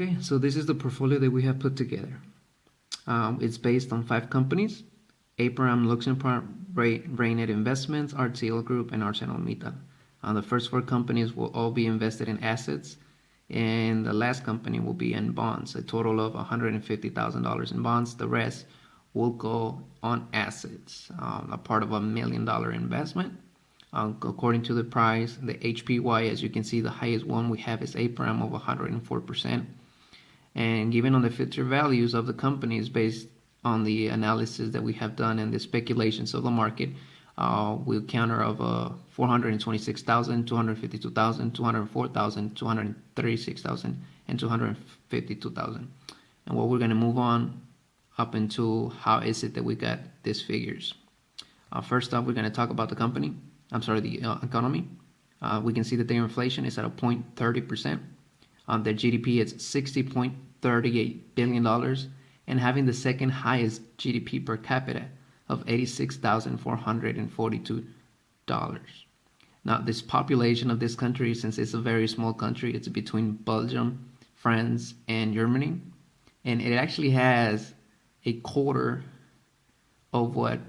Okay, so this is the portfolio that we have put together. It's based on 5 companies: Abraham Luxembourg, Raynet Investments, RTL Group, and ArcelorMittal. The first 4 companies will all be invested in assets, and the last company will be in bonds, a total of $150,000 in bonds. The rest will go on assets, a part of $1 million investment. According to the price, the HPY, as you can see, the highest one we have is Abraham of 104%. And given on the future values of the companies based on the analysis that we have done and the speculations of the market, we'll counter of 426,000, 252,000, 204,000, 236,000, and 252,000. And what we're going to move on up into how is it that we got these figures. First up, we're going to talk about the economy. We can see that their inflation is at a 0.30%. Their GDP is $60.38 billion, and having the second highest GDP per capita of $86,442. Now, this population of this country, since it's a very small country, it's between Belgium, France, and Germany, and it actually has a quarter of what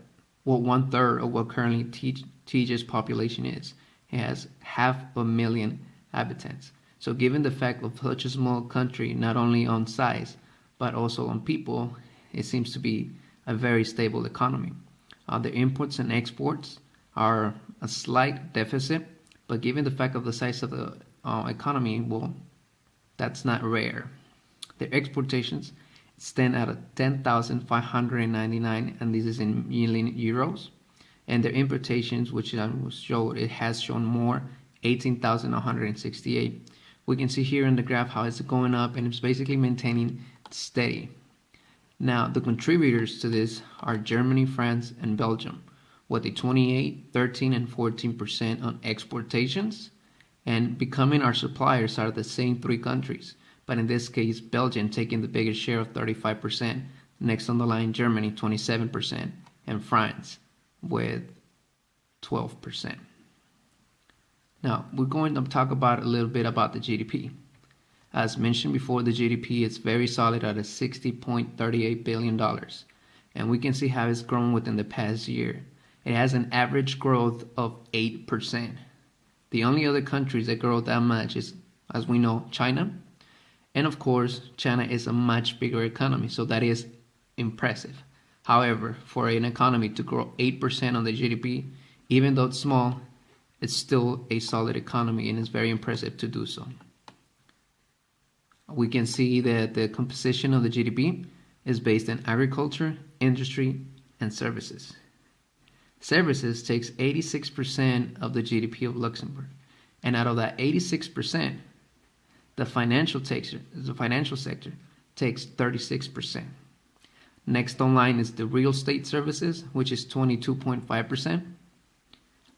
1/3 of what currently TJ's population is. It has 500,000 inhabitants. So given the fact of such a small country, not only on size, but also on people, it seems to be a very stable economy. The imports and exports are a slight deficit, but given the fact of the size of the economy, well, that's not rare. Their exportations stand at 10,599, and this is in million euros. And their importations, which I will show, it has shown more, 18,168. We can see here in the graph how it's going up, and it's basically maintaining steady. Now, the contributors to this are Germany, France, and Belgium, with a 28, 13, and 14% on exportations. And becoming our suppliers are the same 3 countries, but in this case, Belgium taking the biggest share of 35%. Next on the line, Germany, 27%, and France with 12%. Now, we're going to talk about a little bit about the GDP. As mentioned before, the GDP is very solid at a $60.38 billion. And we can see how it's grown within the past year. It has an average growth of 8%. The only other countries that grow that much is, as we know, China. And of course, China is a much bigger economy, so that is impressive. However, for an economy to grow 8% on the GDP, even though it's small, it's still a solid economy, and it's very impressive to do so. We can see that the composition of the GDP is based on agriculture, industry, and services. Services takes 86% of the GDP of Luxembourg, and out of that 86%, the financial sector takes 36%. Next online is the real estate services, which is 22.5%.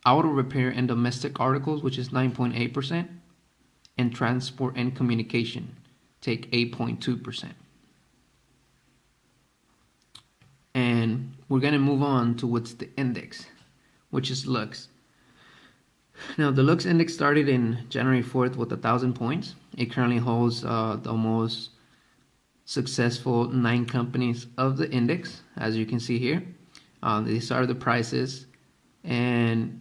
Auto repair and domestic articles, which is 9.8%. And transport and communication take 8.2%. And we're going to move on to what's the index, which is Lux. Now, the Lux index started in January 4th with 1,000 points. It currently holds the most successful 9 companies of the index, as you can see here. These are the prices, and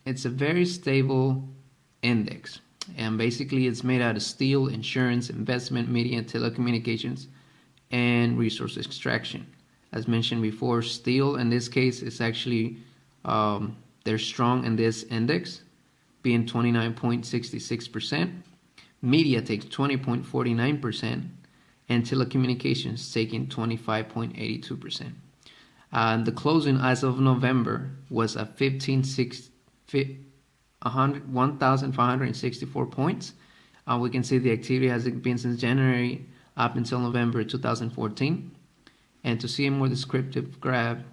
it's a very stable index. And basically, it's made out of steel, insurance, investment, media, telecommunications, and resource extraction. As mentioned before, steel in this case is actually they're strong in this index, being 29.66%. Media takes 20.49%, and telecommunications taking 25.82%. The closing as of November was at 1,564 points. We can see the activity has been since January up until November 2014. And to see a more descriptive graph,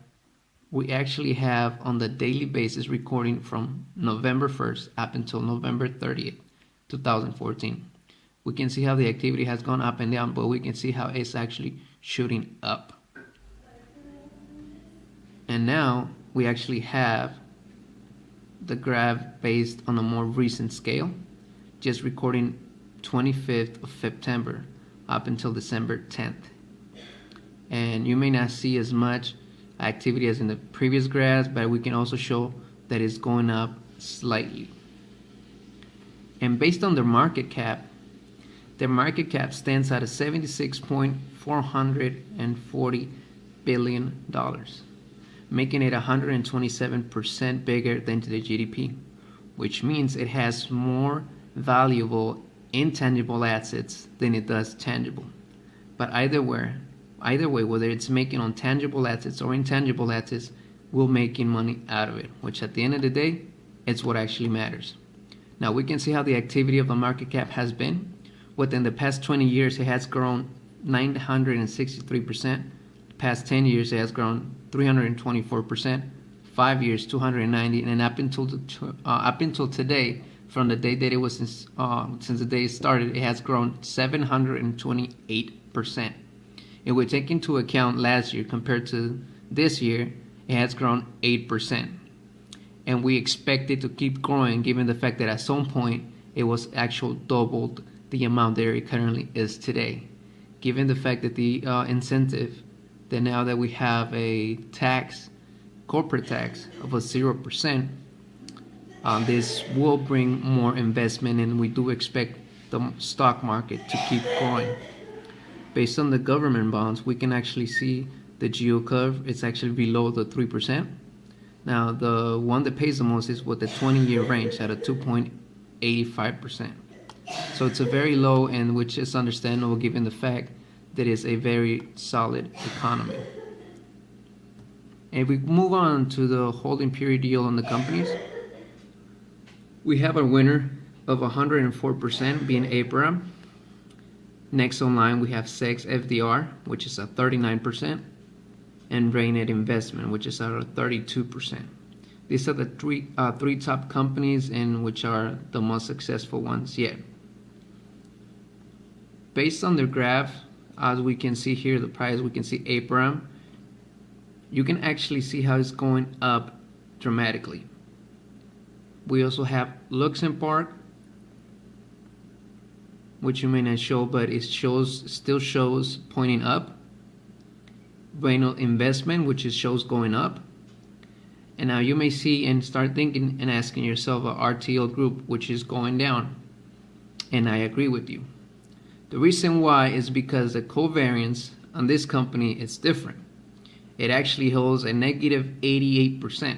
we actually have on the daily basis recording from November 1st up until November 30th, 2014. We can see how the activity has gone up and down, but we can see how it's actually shooting up. And now we actually have the graph based on a more recent scale, just recording 25th of September. up until December 10th. And you may not see as much activity as in the previous graphs, but we can also show that it's going up slightly. And based on their market cap stands at a $76.440 billion, making it 127% bigger than the GDP, which means it has more valuable intangible assets than it does tangible. But either way, whether it's making on tangible assets or intangible assets, we're making money out of it, which at the end of the day, it's what actually matters. Now we can see how the activity of the market cap has been. Within the past 20 years, it has grown 963%. The past 10 years, it has grown 324%. 5 years, 290, and up until today, from the day that it was since the day it started, it has grown 728%. If we take into account last year compared to this year, it has grown 8%. And we expect it to keep growing given the fact that at some point it was actually doubled the amount that it currently is today. Given the fact that the incentive that now that we have a corporate tax of a 0%, this will bring more investment, and we do expect the stock market to keep growing. Based on the government bonds, we can actually see the yield curve. It's actually below the 3%. Now, the one that pays the most is with the 20-year range at a 2.85%. So it's a very low end, which is understandable given the fact that it's a very solid economy. And if we move on to the holding period yield on the companies, we have a winner of 104% being Abraham. Next on line, we have SEX FDR, which is at 39%, and Raynet Investment, which is at 32%. These are the three top companies, and which are the most successful ones yet. Based on their graph, as we can see here, the price, we can see Abraham. You can actually see how it's going up dramatically. We also have Luxembourg, which you may not show, but it still shows pointing up. Raynet Investment, which shows going up. And now you may see and start thinking and asking yourself, a RTL group, which is going down. And I agree with you. The reason why is because the covariance on this company is different. It actually holds a negative 88%.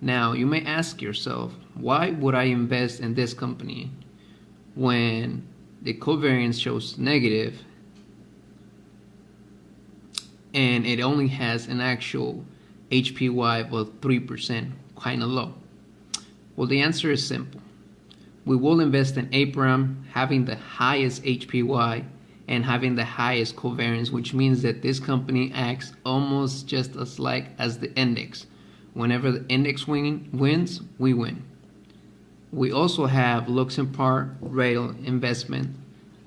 Now you may ask yourself, why would I invest in this company when the covariance shows negative and it only has an actual HPY of 3%, kind of low? Well, the answer is simple. We will invest in Abraham having the highest HPY and having the highest covariance, which means that this company acts almost just as like as the index. Whenever the index wins, we win. We also have Luxembourg Rail Investment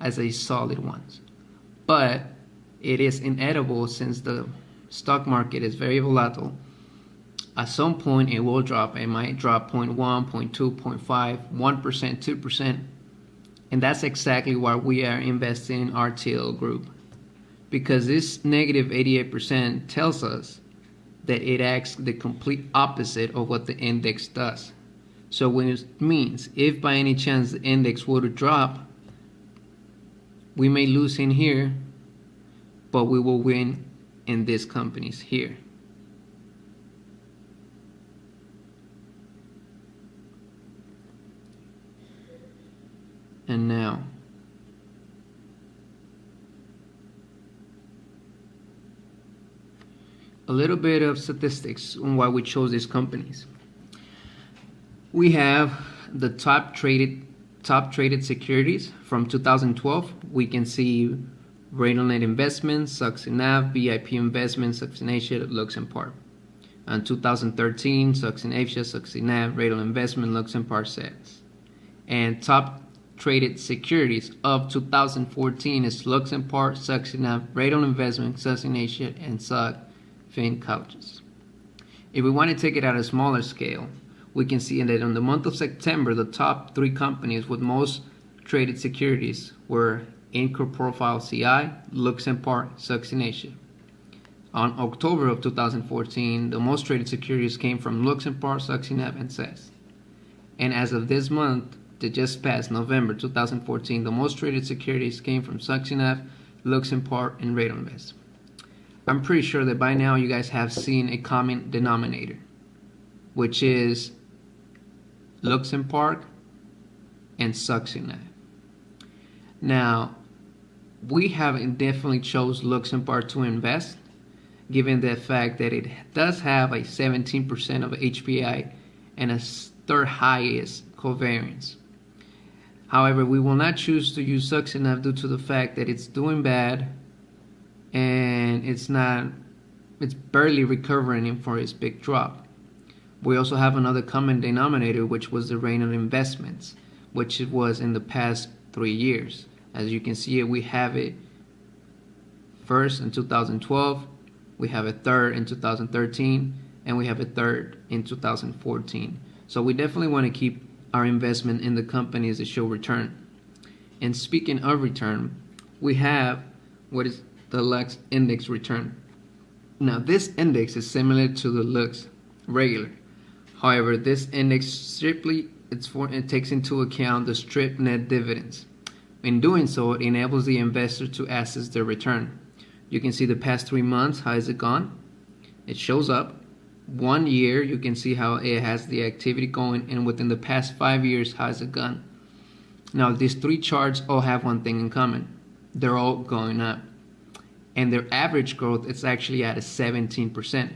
as a solid one. But it is inedible since the stock market is very volatile. At some point it will drop. It might drop 0.1, 0.2, 0.5, 1%, 2%. And that's exactly why we are investing in RTL Group. Because this negative 88% tells us that it acts the complete opposite of what the index does. So which means if by any chance the index were to drop, we may lose in here, but we will win in these companies here. And now, a little bit of statistics on why we chose these companies. We have the top traded securities from 2012. We can see Raynet Investments, Succinav, VIP Investments, Succinasia, Luxembourg. And 2013, Succinasia, Succinav, Raynet Investment, Luxembourg SEX. And top traded securities of 2014 is Luxembourg, Succinav, Raynet Investment, Succinasia, and Fin Colleges. If we want to take it at a smaller scale, we can see that in the month of September, the top three companies with most traded securities were Income Profile CI, Luxembourg, Succination. On October of 2014, the most traded securities came from Luxembourg, Succination, and CES. And as of this month, that just passed November 2014, the most traded securities came from Succination, Luxembourg, and Radinvest. I'm pretty sure that by now you guys have seen a common denominator, which is Luxembourg and Succination. Now, we have definitely chose Luxembourg to invest, given the fact that it does have a 17% of HPI and a third highest covariance. However, we will not choose to use Succination due to the fact that it's doing bad and it's barely recovering for its big drop. We also have another common denominator, which was the rate of investments, which it was in the past 3 years. As you can see, we have it first in 2012, we have a third in 2013, and we have a third in 2014. So we definitely want to keep our investment in the companies that show return. And speaking of return, we have what is the Lux Index return. Now this index is similar to the Lux regular. However, this index it takes into account the strip net dividends. In doing so, it enables the investor to assess their return. You can see the past 3 months, how has it gone? It shows up. 1 year, you can see how it has the activity going, and within the past 5 years, how has it gone? Now, these 3 charts all have one thing in common. They're all going up. And their average growth is actually at a 17%,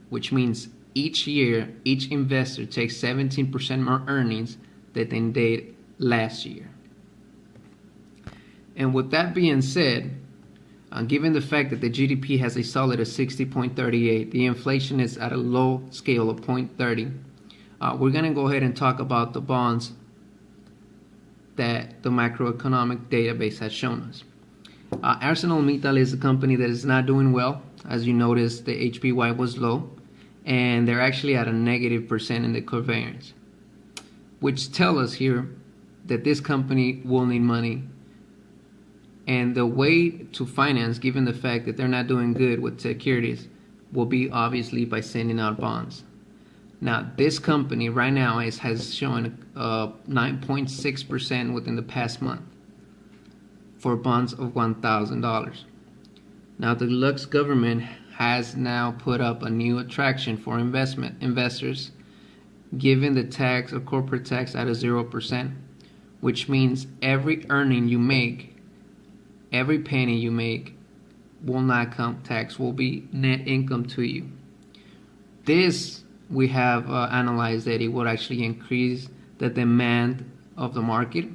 which means each year, each investor takes 17% more earnings than they did last year. And with that being said, given the fact that the GDP has a solid of 60.38, the inflation is at a low scale of 0.30, we're going to go ahead and talk about the bonds that the macroeconomic database has shown us. ArcelorMittal is a company that is not doing well. As you notice, the HPY was low, and they're actually at a -% in the covariance, which tell us here that this company will need money. And the way to finance, given the fact that they're not doing good with securities, will be obviously by sending out bonds. Now, this company right now has shown 9.6% within the past month for bonds of $1,000. Now, the Lux government has now put up a new attraction for investors, given the tax or corporate tax at a 0%, which means every earning you make, every penny you make will not come tax, will be net income to you. This, we have analyzed that it would actually increase the demand of the market,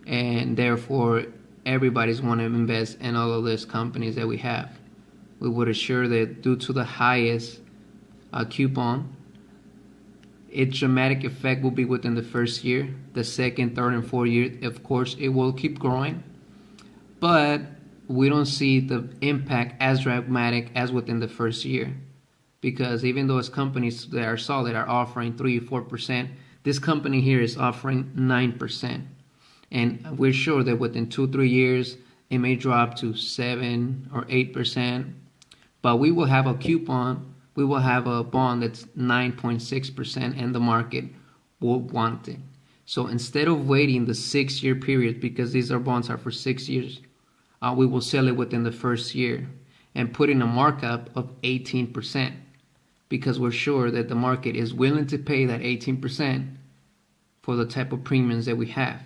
and therefore everybody's want to invest in all of these companies that we have. We would assure that due to the highest coupon, its dramatic effect will be within the first year. The second, third, and fourth year, of course, it will keep growing. But we don't see the impact as dramatic as within the first year, because even though as companies that are solid are offering 3-4%, this company here is offering 9%, and we're sure that within 2-3 years it may drop to 7 or 8%. But we will have a coupon, we will have a bond that's 9.6%, and the market will want it. So instead of waiting the 6-year period, because these bonds are for 6 years, we will sell it within the first year and put in a markup of 18%, because we're sure that the market is willing to pay that 18% for the type of premiums that we have.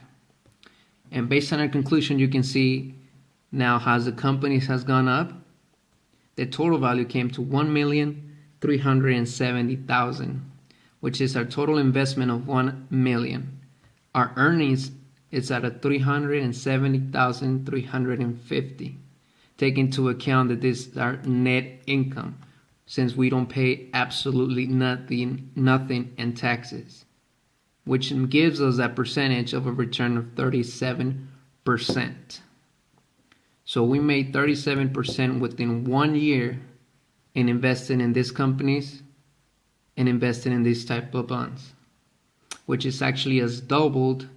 And based on our conclusion, you can see now how the companies has gone up. The total value came to $1,370,000, which is our total investment of $1 million. Our earnings is at a $370,350. Take into account that this is our net income, since we don't pay absolutely nothing in taxes, which gives us that percentage of a return of 37%. So we made 37% within 1 year in investing in these companies and investing in these type of bonds, which is actually as doubled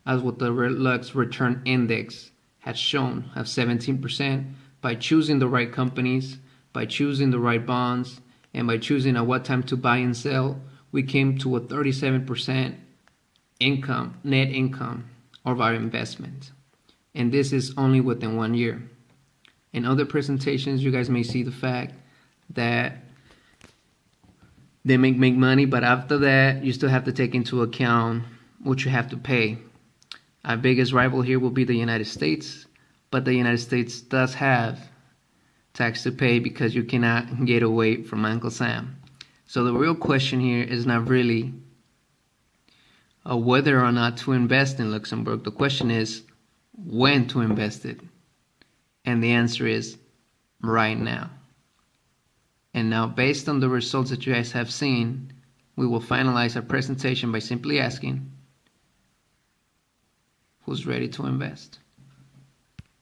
as what the Lux return index has shown, have 17%, by choosing the right companies, by choosing the right bonds, and by choosing at what time to buy and sell, we came to a 37% income, net income of our investment. And this is only within 1 year. In other presentations, you guys may see the fact that they make money, but after that, you still have to take into account what you have to pay. Our biggest rival here will be the United States, but the United States does have tax to pay because you cannot get away from Uncle Sam. So the real question here is not really whether or not to invest in Luxembourg. The question is when to invest it. And the answer is right now. And now, based on the results that you guys have seen, we will finalize our presentation by simply asking, who's ready to invest?